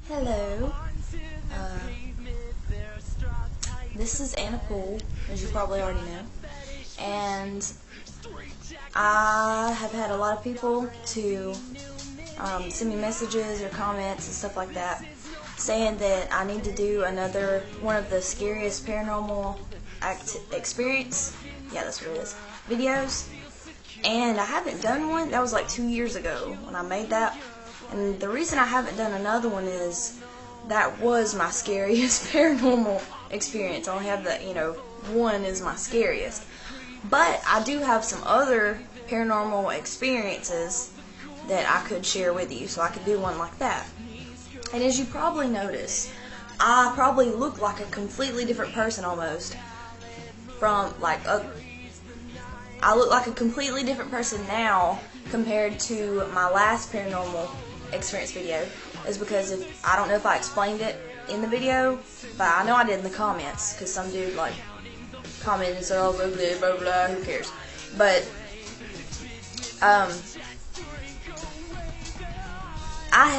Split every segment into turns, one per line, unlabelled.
Hello. Uh, this is Anna Poole, as you probably already know, and I have had a lot of people to send me messages or comments and stuff like that, saying that I need to do another one of the scariest paranormal experience. Yeah, that's what it is. Videos. And I haven't done one. That was like 2 years ago when I made that. And the reason I haven't done another one is that was my scariest paranormal experience. I only have one is my scariest. But I do have some other paranormal experiences that I could share with you, so I could do one like that. And as you probably noticed, I probably look like a completely different person almost from I look like a completely different person now compared to my last paranormal experience video. Is because I don't know if I explained it in the video, but I know I did in the comments, because some dude commented and said, oh, blah, blah, blah, blah, who cares. But I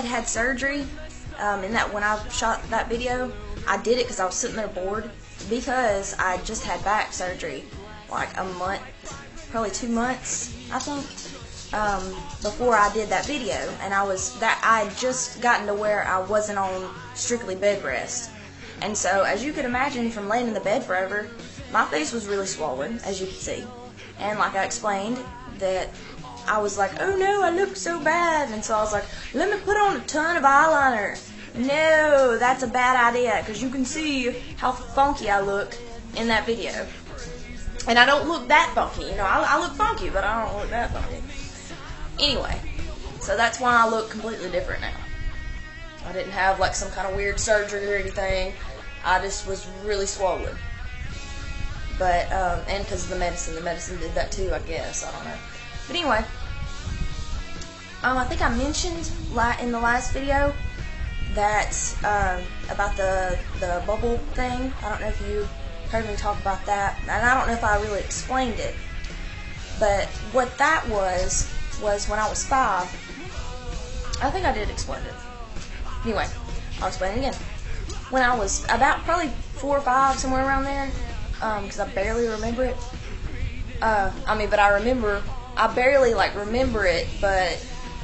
had surgery in that when I shot that video. I did it because I was sitting there bored, because I just had back surgery like a month, probably 2 months, I think, before I did that video, and I had just gotten to where I wasn't on strictly bed rest. And so, as you could imagine from laying in the bed forever, my face was really swollen, as you can see. And like I explained, that I was like, oh no, I look so bad. And so I was like, let me put on a ton of eyeliner. No, that's a bad idea, because you can see how funky I look in that video. And I don't look that funky, I look funky, but I don't look that funky. Anyway, so that's why I look completely different now. I didn't have like some kind of weird surgery or anything. I just was really swollen. But, and because of the medicine did that too, I guess, I don't know. But anyway, I think I mentioned in the last video that, about the bubble thing. I don't know if you heard me talk about that, and I don't know if I really explained it. But what that was when I was 5. I think I did explain it. Anyway, I'll explain it again. When I was about probably 4 or 5, somewhere around there, because I barely remember it. But I barely remember it, but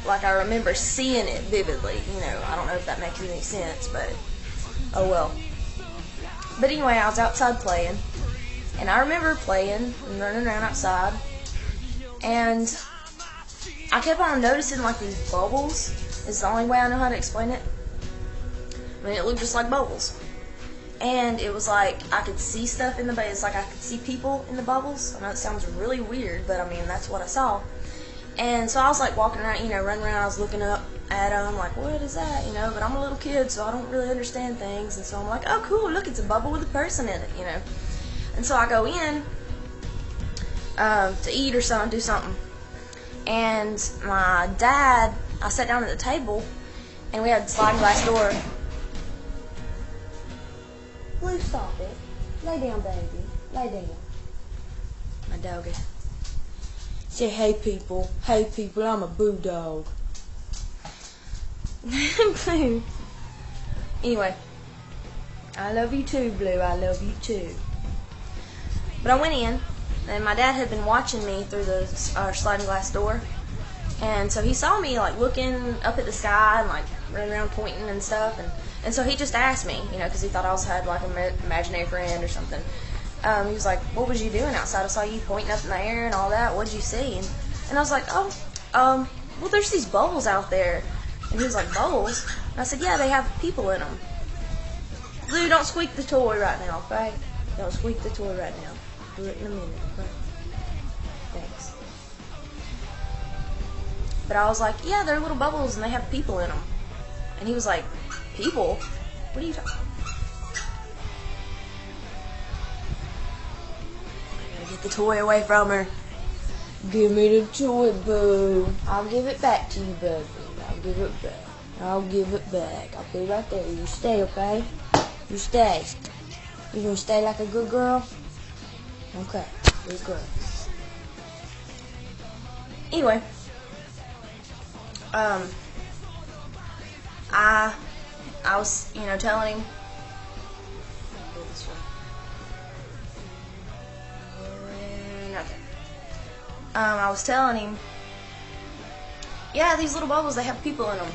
I remember seeing it vividly. I don't know if that makes any sense, but oh well. But anyway, I was outside playing, and I remember playing and running around outside, and I kept on noticing these bubbles. It's the only way I know how to explain it. I mean, it looked just like bubbles. And it was like I could see stuff in the bubbles. It's like I could see people in the bubbles. I know it sounds really weird, but I mean, that's what I saw. And so I was walking around, running around. I was looking up at them, what is that, But I'm a little kid, so I don't really understand things. And so I'm like, oh, cool, look, it's a bubble with a person in it, And so I go in to eat or something, do something. And my dad, I sat down at the table, and we had a sliding glass door. Please stop it. Lay down, baby. Lay down. My doggy. Say, hey people, I'm a boo dog. Blue. Anyway, I love you too, Blue. I love you too. But I went in, and my dad had been watching me through the sliding glass door, and so he saw me looking up at the sky and running around pointing and stuff, and so he just asked me, because he thought I had an imaginary friend or something. He was like, what was you doing outside? I saw you pointing up in the air and all that. What did you see? And I was like, well, there's these bubbles out there. And he was like, bubbles? And I said, yeah, they have people in them. Blue, don't squeak the toy right now, okay? Don't squeak the toy right now. Do it in a minute, okay? Thanks. But I was like, yeah, they're little bubbles and they have people in them. And he was like, people? What are you talking about? Get the toy away from her. Give me the toy, boo. I'll give it back to you, baby. I'll give it back. I'll give it back. I'll be right there. You stay, okay? You stay. You gonna stay like a good girl? Okay, good girl. Anyway, I I was, telling him. Nothing. I was telling him, yeah, these little bubbles, they have people in them.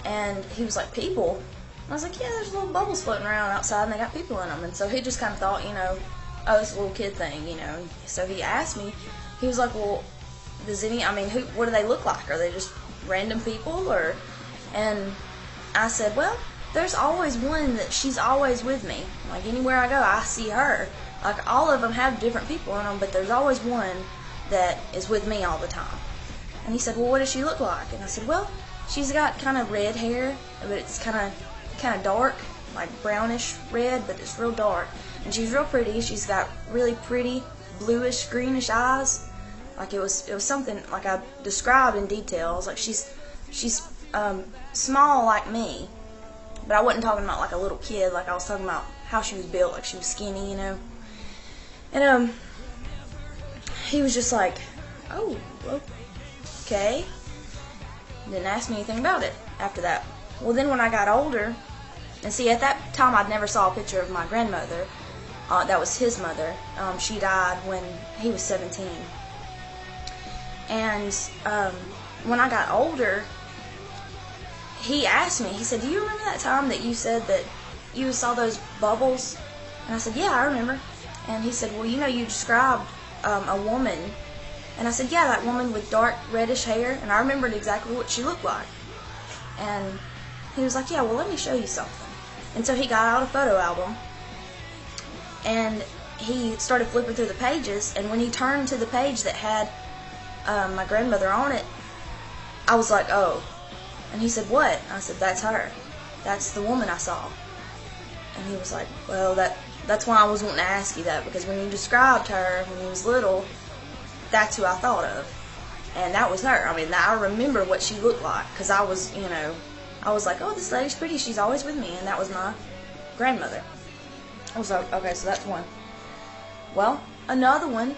And he was like, people? And I was like, yeah, there's little bubbles floating around outside and they got people in them. And so he just kind of thought, oh, it's a little kid thing, So he asked me, he was like, well, what do they look like? Are they just random people? And I said, well, there's always one that she's always with me. Like, anywhere I go, I see her. Like, all of them have different people in them, but there's always one that is with me all the time. And he said, well, what does she look like? And I said, well, she's got kind of red hair, but it's kind of dark, like brownish red, but it's real dark. And she's real pretty. She's got really pretty bluish, greenish eyes. Like, it was something like I described in detail. I was like, she's small like me, but I wasn't talking about like a little kid. Like, I was talking about how she was built, like she was skinny, And he was just like, oh, okay. Didn't ask me anything about it after that. Well, then when I got older, and see, at that time I'd never saw a picture of my grandmother. That was his mother. She died when he was 17. And when I got older, he asked me, he said, do you remember that time that you said that you saw those bubbles? And I said, yeah, I remember. And he said, well, you described a woman. And I said, yeah, that woman with dark reddish hair. And I remembered exactly what she looked like. And he was like, yeah, well, let me show you something. And so he got out a photo album. And he started flipping through the pages. And when he turned to the page that had my grandmother on it, I was like, oh. And he said, what? I said, that's her. That's the woman I saw. And he was like, well, that's why I was wanting to ask you that, because when you described her when you was little, that's who I thought of. And that was her. I mean, I remember what she looked like, because I was, I was like, oh, this lady's pretty, she's always with me, and that was my grandmother. I was like, okay, so that's one. Well, another one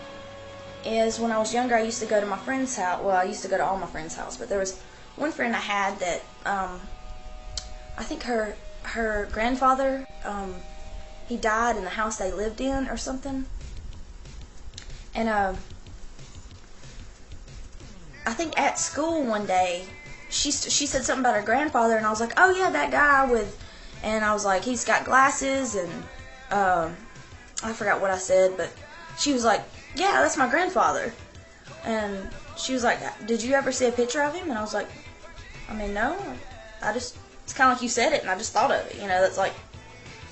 is when I was younger, I used to go to my friend's house. Well, I used to go to all my friends' house, but there was one friend I had that, I think her grandfather, he died in the house they lived in or something. And I think at school one day, she said something about her grandfather, and I was like, oh yeah, that guy and I was like, he's got glasses, and I forgot what I said, but she was like, yeah, that's my grandfather. And she was like, did you ever see a picture of him? And I was like, I mean, no. It's kind of like you said it, and I just thought of it.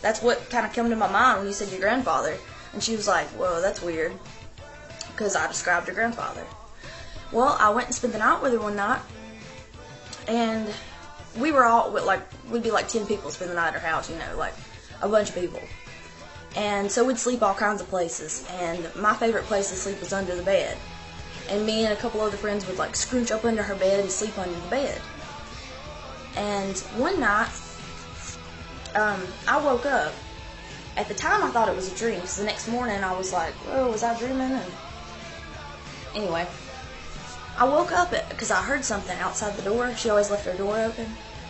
That's what kind of came to my mind when you said your grandfather. And she was like, whoa, that's weird, because I described her grandfather. Well, I went and spent the night with her one night, and we were all, we'd be like 10 people spend the night at her house, like a bunch of people. And so we'd sleep all kinds of places, and my favorite place to sleep was under the bed. And me and a couple other friends would scrooge up under her bed and sleep under the bed. And one night, I woke up. At the time, I thought it was a dream, because the next morning I was like, whoa, was I dreaming? And anyway, I woke up because I heard something outside the door. She always left her door open.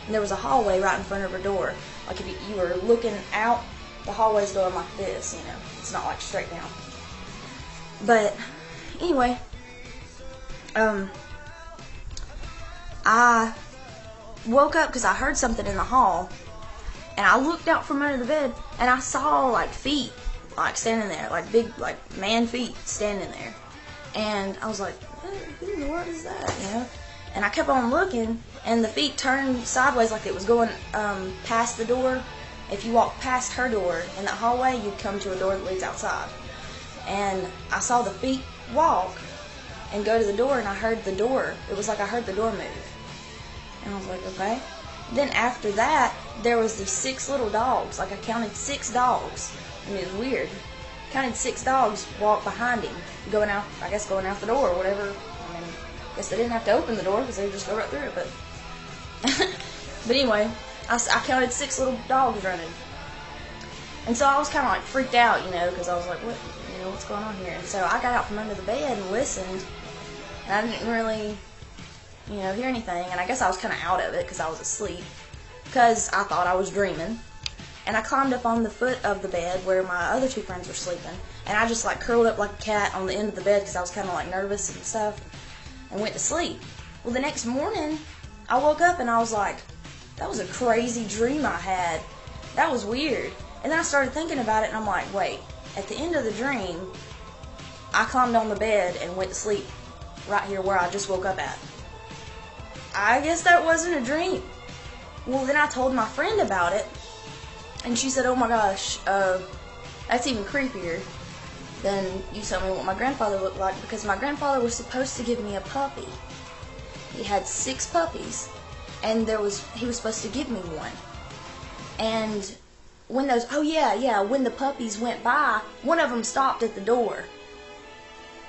And there was a hallway right in front of her door. Like, if you were looking out, the hallway's going like this, It's not like straight down. But anyway, I woke up because I heard something in the hall, and I looked out from under the bed, and I saw feet standing there, big man feet standing there. And I was like, who in the world is that, And I kept on looking, and the feet turned sideways like it was going past the door. If you walk past her door in that hallway, you'd come to a door that leads outside. And I saw the feet walk and go to the door, and I heard the door. It was like I heard the door move. And I was like, okay. Then after that, there was these 6 little dogs. I counted 6 dogs. I mean, it was weird. Counted 6 dogs walk behind him, going out the door or whatever. I mean, I guess they didn't have to open the door because they would just go right through it, but but anyway, I counted 6 little dogs running. And so I was kind of freaked out, because I was like, what's going on here? And so I got out from under the bed and listened, and I didn't really, hear anything. And I guess I was kind of out of it because I was asleep. because I thought I was dreaming. And I climbed up on the foot of the bed where my other two friends were sleeping. And I just like curled up like a cat on the end of the bed because I was kind of like nervous and stuff, and went to sleep. Well, the next morning, I woke up and I was like, that was a crazy dream I had. That was weird. And then I started thinking about it and I'm like, wait, at the end of the dream, I climbed on the bed and went to sleep right here where I just woke up at. I guess that wasn't a dream. Well, then I told my friend about it, and she said, oh my gosh, that's even creepier than you told me what my grandfather looked like, because my grandfather was supposed to give me a puppy. He had 6 puppies, and he was supposed to give me one. And when when the puppies went by, one of them stopped at the door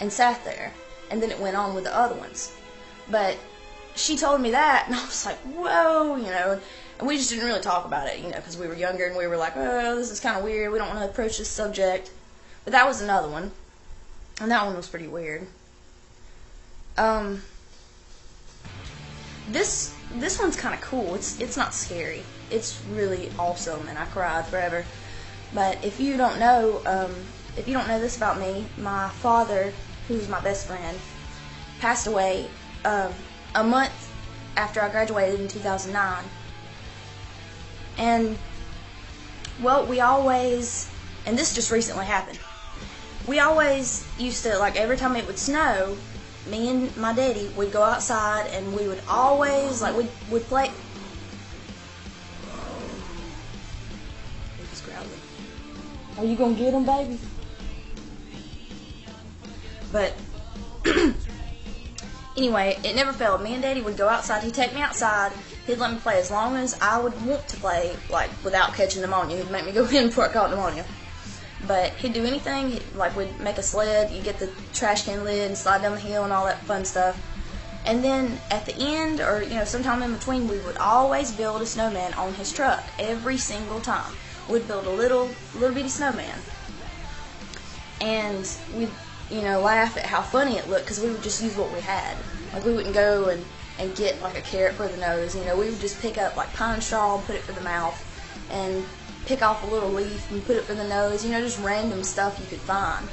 and sat there, and then it went on with the other ones. But she told me that, and I was like, whoa, and we just didn't really talk about it, because we were younger, and we were like, oh, this is kind of weird, we don't want to approach this subject. But that was another one, and that one was pretty weird. This one's kind of cool. It's not scary. It's really awesome, and I cried forever. But if you don't know this about me, my father, who's my best friend, passed away a month after I graduated in 2009. And, well, and this just recently happened, we always used to, like, every time it would snow, me and my daddy would go outside, and we would always, like, we'd play. He's growling. Are you gonna get him, baby? But anyway, it never failed. Me and Daddy would go outside. He'd take me outside. He'd let me play as long as I would want to play, like, without catching pneumonia. He'd make me go in before I caught pneumonia. But he'd do anything. Like, we'd make a sled. You get the trash can lid and slide down the hill and all that fun stuff. And then at the end, or, sometime in between, we would always build a snowman on his truck every single time. We'd build a little bitty snowman. And we'd, laugh at how funny it looked, because we would just use what we had. Like, we wouldn't go and get, like, a carrot for the nose. We would just pick up, like, pine straw and put it for the mouth, and pick off a little leaf and put it for the nose, just random stuff you could find.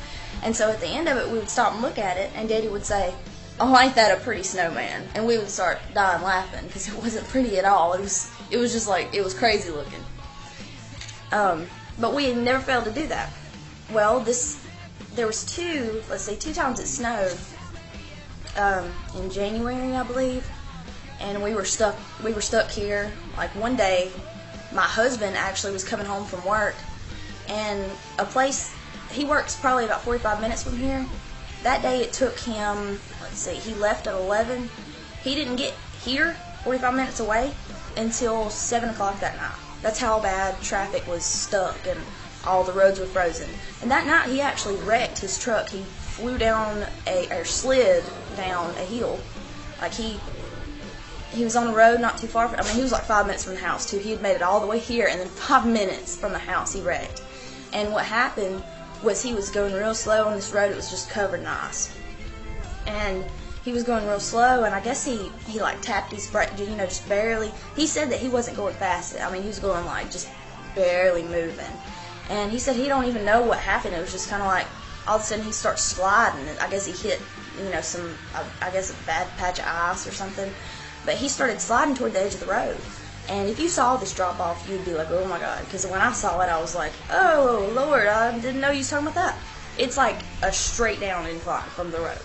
And so at the end of it, we would stop and look at it, and Daddy would say, oh, ain't that a pretty snowman? And we would start dying laughing, because it wasn't pretty at all. It was just like, it was crazy looking. But we had never failed to do that. Well, there was two times it snowed in January, I believe, and we were stuck here. Like, one day, my husband actually was coming home from work, and he works probably about 45 minutes from here. That day it took him, he left at 11. He didn't get here, 45 minutes away, until 7 o'clock that night. That's how bad traffic was stuck and all the roads were frozen. And that night he actually wrecked his truck. He slid down a hill. Like, he was on the road not too far he was like 5 minutes from the house too. He had made it all the way here, and then 5 minutes from the house he wrecked. And what happened was he was going real slow on this road. It was just covered in ice. And he was going real slow, and I guess he like tapped his brake, just barely. He said that he wasn't going fast. He was going like just barely moving. And he said he don't even know what happened. It was just kind of like all of a sudden he starts sliding, and I guess he hit, a bad patch of ice or something. But he started sliding toward the edge of the road. And if you saw this drop off, you'd be like, oh my God. Because when I saw it, I was like, oh Lord, I didn't know you was talking about that. It's like a straight down incline from the road.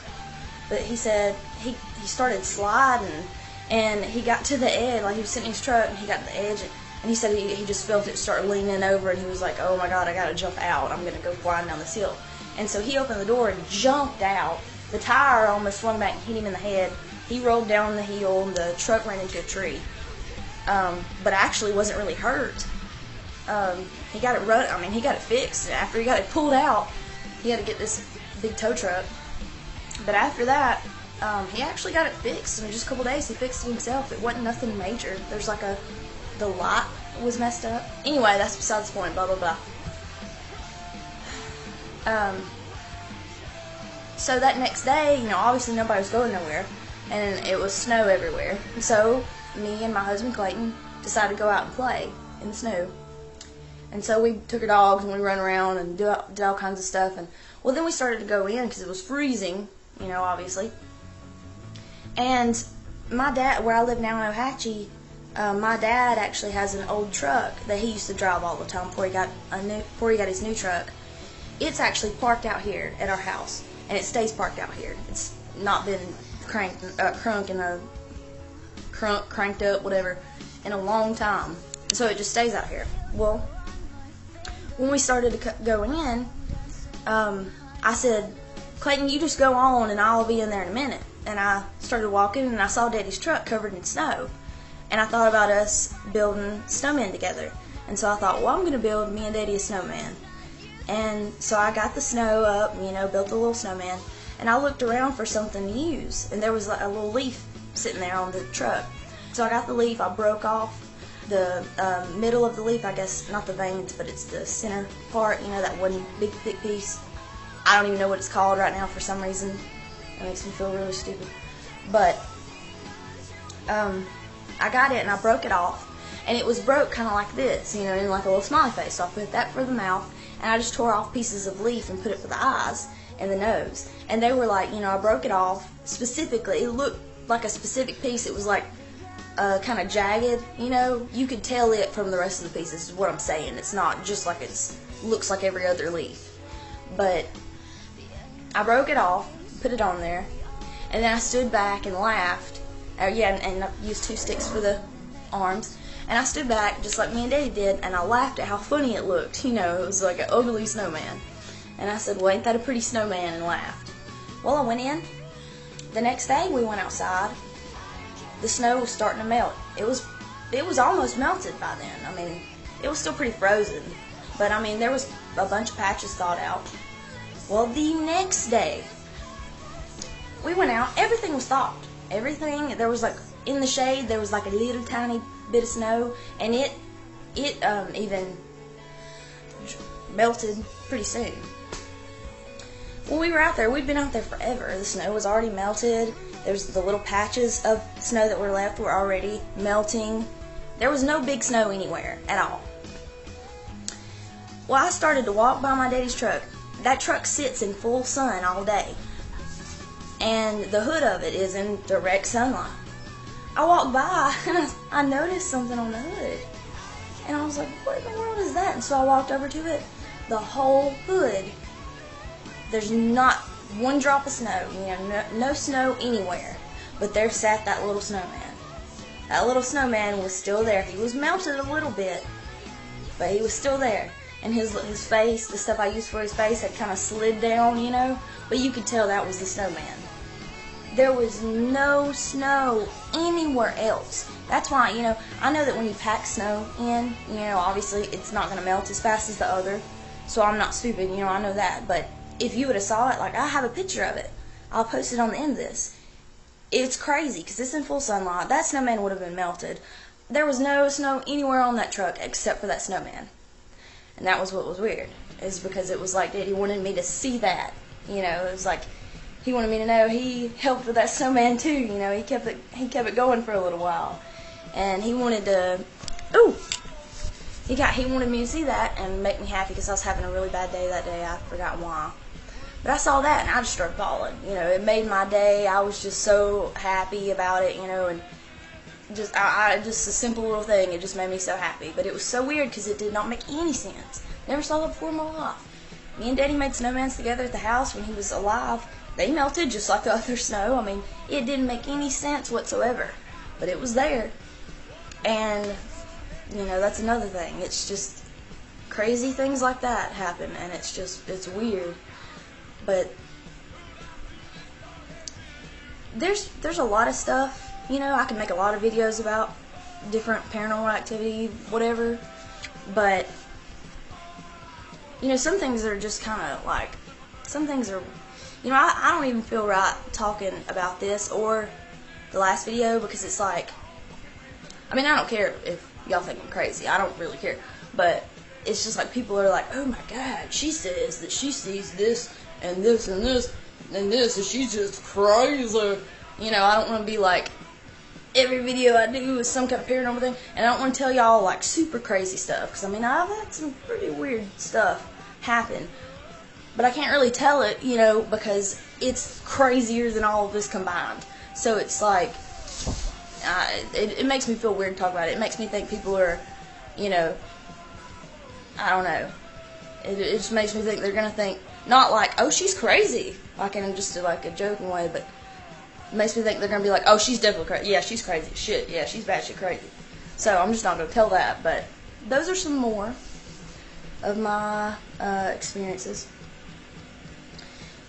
But he said he started sliding, and he got to the edge. Like, he was sitting in his truck, and he got to the edge, and he said he just felt it start leaning over, and he was like, oh my God, I gotta jump out. I'm gonna go flying down this hill. And so he opened the door and jumped out. The tire almost swung back and hit him in the head. He rolled down the hill, and the truck ran into a tree. But actually wasn't really hurt. He got it fixed. After he got it pulled out, he had to get this big tow truck. But after that, he actually got it fixed. In just a couple days, he fixed it himself. It wasn't nothing major. There's like the light was messed up. Anyway, that's besides the point, blah, blah, blah. So that next day, obviously nobody was going nowhere, and it was snow everywhere. So me and my husband Clayton decided to go out and play in the snow. And so we took our dogs and we ran around and did all kinds of stuff. And well, then we started to go in because it was freezing, you know, obviously. And my dad, where I live now in Ohatchee, my dad actually has an old truck that he used to drive all the time before he got his new truck. It's actually parked out here at our house, and it stays parked out here. It's not been cranked up, whatever, in a long time. So it just stays out here. Well, when we started to go in, I said, Clayton, you just go on and I'll be in there in a minute. And I started walking and I saw Daddy's truck covered in snow. And I thought about us building snowmen together. And so I thought, well, I'm going to build me and Daddy a snowman. And so I got the snow up, you know, built a little snowman. And I looked around for something to use. And there was like a little leaf sitting there on the truck. So I got the leaf, I broke off the middle of the leaf, I guess, not the veins, but it's the center part, you know, that one big thick piece. I don't even know what it's called right now for some reason. It makes me feel really stupid. But I got it and I broke it off, and it was broke kind of like this, you know, in like a little smiley face. So I put that for the mouth, and I just tore off pieces of leaf and put it for the eyes and the nose. And they were like, you know, I broke it off specifically. It looked like a specific piece. It was like kind of jagged, you know. You could tell it from the rest of the pieces, is what I'm saying. It's not just like looks like every other leaf. But I broke it off, put it on there, and then I stood back and laughed. And I used 2 sticks for the arms. And I stood back just like me and Daddy did, and I laughed at how funny it looked. You know, it was like an ugly snowman. And I said, well, ain't that a pretty snowman, and laughed. Well, I went in. The next day we went outside. The snow was starting to melt. It was almost melted by then. I mean, it was still pretty frozen. But, I mean, there was a bunch of patches thawed out. Well, the next day, we went out. Everything was thawed. Everything, there was like, in the shade, there was like a little tiny bit of snow, and it even melted pretty soon. When we were out there, we'd been out there forever. The snow was already melted. There's the little patches of snow that were left were already melting. There was no big snow anywhere at all. Well, I started to walk by my daddy's truck. That truck sits in full sun all day, and the hood of it is in direct sunlight. I walked by and I noticed something on the hood, and I was like, what in the world is that? And so I walked over to it. The whole hood, there's not one drop of snow, you know, no snow anywhere, but there sat that little snowman. That little snowman was still there. He was melted a little bit, but he was still there. And his face, the stuff I used for his face, had kind of slid down, you know, but you could tell that was the snowman. There was no snow anywhere else. That's why, you know, I know that when you pack snow in, you know, obviously it's not going to melt as fast as the other, so I'm not stupid, you know, I know that. But if you would have saw it, like, I have a picture of it. I'll post it on the end of this. It's crazy, because it's in full sunlight. That snowman would have been melted. There was no snow anywhere on that truck except for that snowman. And that was what was weird, is because it was like Daddy wanted me to see that. You know, it was like he wanted me to know he helped with that snowman too. You know, he kept it going for a little while, and he wanted to. He wanted me to see that and make me happy, because I was having a really bad day that day. I forgot why, but I saw that and I just started bawling. You know, it made my day. I was just so happy about it. You know, and just just a simple little thing. It just made me so happy. But it was so weird because it did not make any sense. Never saw that before in my life. Me and Daddy made snowmans together at the house when he was alive. They melted just like the other snow. I mean, it didn't make any sense whatsoever. But it was there. And, you know, that's another thing. It's just crazy things like that happen. And it's weird. But there's a lot of stuff. You know, I can make a lot of videos about different paranormal activity, whatever, but, you know, some things are just kind of like, some things are, you know, I don't even feel right talking about this or the last video, because it's like, I mean, I don't care if y'all think I'm crazy, I don't really care, but it's just like people are like, oh my God, she says that she sees this and this and this and this, and she's just crazy. You know, I don't want to be like, every video I do is some kind of paranormal thing, and I don't want to tell y'all like super crazy stuff, because I mean I've had some pretty weird stuff happen, but I can't really tell it, you know, because it's crazier than all of this combined. So it's like, it makes me feel weird to talk about it. It makes me think people are, you know, I don't know. It just makes me think they're gonna think, not like, oh, she's crazy, like in just like a joking way, but it makes me think they're going to be like, oh, she's definitely crazy. Yeah, she's crazy. Shit, yeah, she's batshit crazy. So I'm just not going to tell that, but those are some more of my experiences.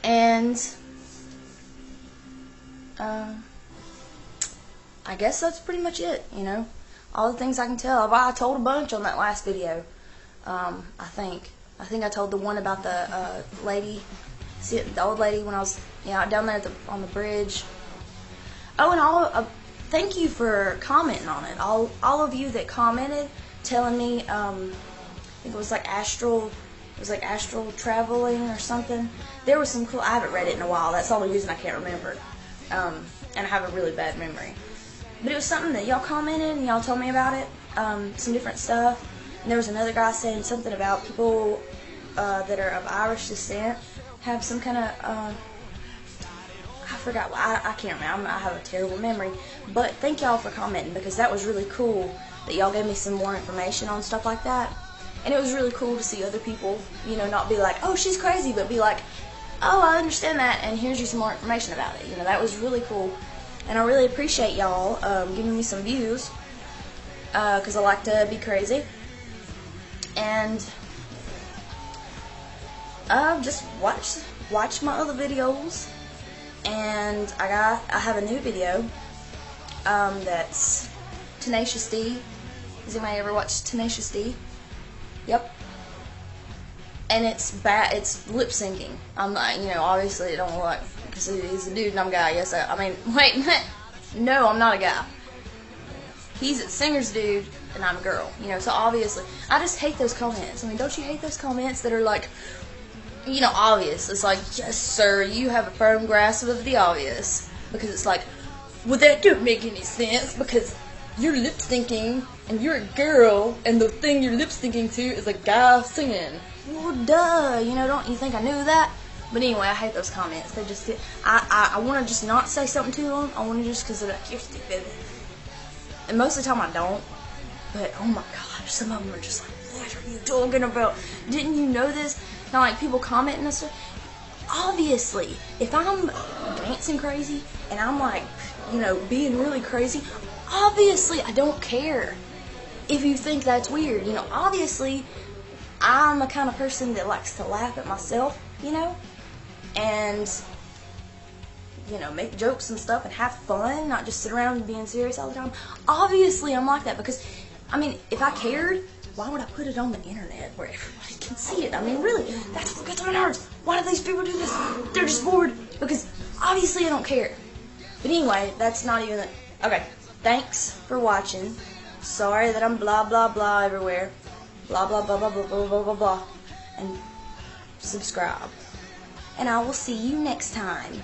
And I guess that's pretty much it, you know. All the things I can tell. I told a bunch on that last video, I think. I think I told the one about the lady, the old lady when I was down there on the bridge. Oh, and thank you for commenting on it. All of you that commented, telling me, I think it was like astral traveling or something. There was some cool. I haven't read it in a while. That's the only reason I can't remember. And I have a really bad memory. But it was something that y'all commented and y'all told me about it. Some different stuff. And there was another guy saying something about people that are of Irish descent have some kind of. I forgot. I can't remember. I have a terrible memory. But thank y'all for commenting, because that was really cool that y'all gave me some more information on stuff like that. And it was really cool to see other people, you know, not be like, oh, she's crazy, but be like, oh, I understand that, and here's you some more information about it. You know, that was really cool. And I really appreciate y'all giving me some views, because I like to be crazy. And just watch my other videos. And I have a new video that's Tenacious D. Has anybody ever watched Tenacious D? Yep. And it's lip syncing. I'm not, you know, obviously it don't look like, because he's a dude and I'm a guy. Yes, I mean, wait, no, I'm not a guy. He's a singer's dude and I'm a girl. You know, so obviously, I just hate those comments. I mean, don't you hate those comments that are like, you know, obvious? It's like, yes, sir, you have a firm grasp of the obvious. Because it's like, well, that don't make any sense, because you're lip syncing and you're a girl and the thing you're lip syncing to is a guy singing. Well, duh, you know, don't you think I knew that? But anyway, I hate those comments. They just, I want to just not say something to them. I want to just, because they're like, you're stupid. And most of the time I don't. But, oh my gosh, some of them are just like, what are you talking about? Didn't you know this? Now, like, people commenting and stuff. Obviously, if I'm dancing crazy and I'm like, you know, being really crazy, obviously I don't care if you think that's weird. You know, obviously I'm the kind of person that likes to laugh at myself, you know, and, you know, make jokes and stuff and have fun, not just sit around being serious all the time. Obviously I'm like that, because, I mean, if I cared, why would I put it on the internet where everybody can see it? I mean, really, that's what gets on my nerves. Why do these people do this? They're just bored, because obviously I don't care. But anyway, that's not even okay. Thanks for watching. Sorry that I'm blah blah blah everywhere. Blah blah blah blah blah blah blah blah blah. And subscribe. And I will see you next time.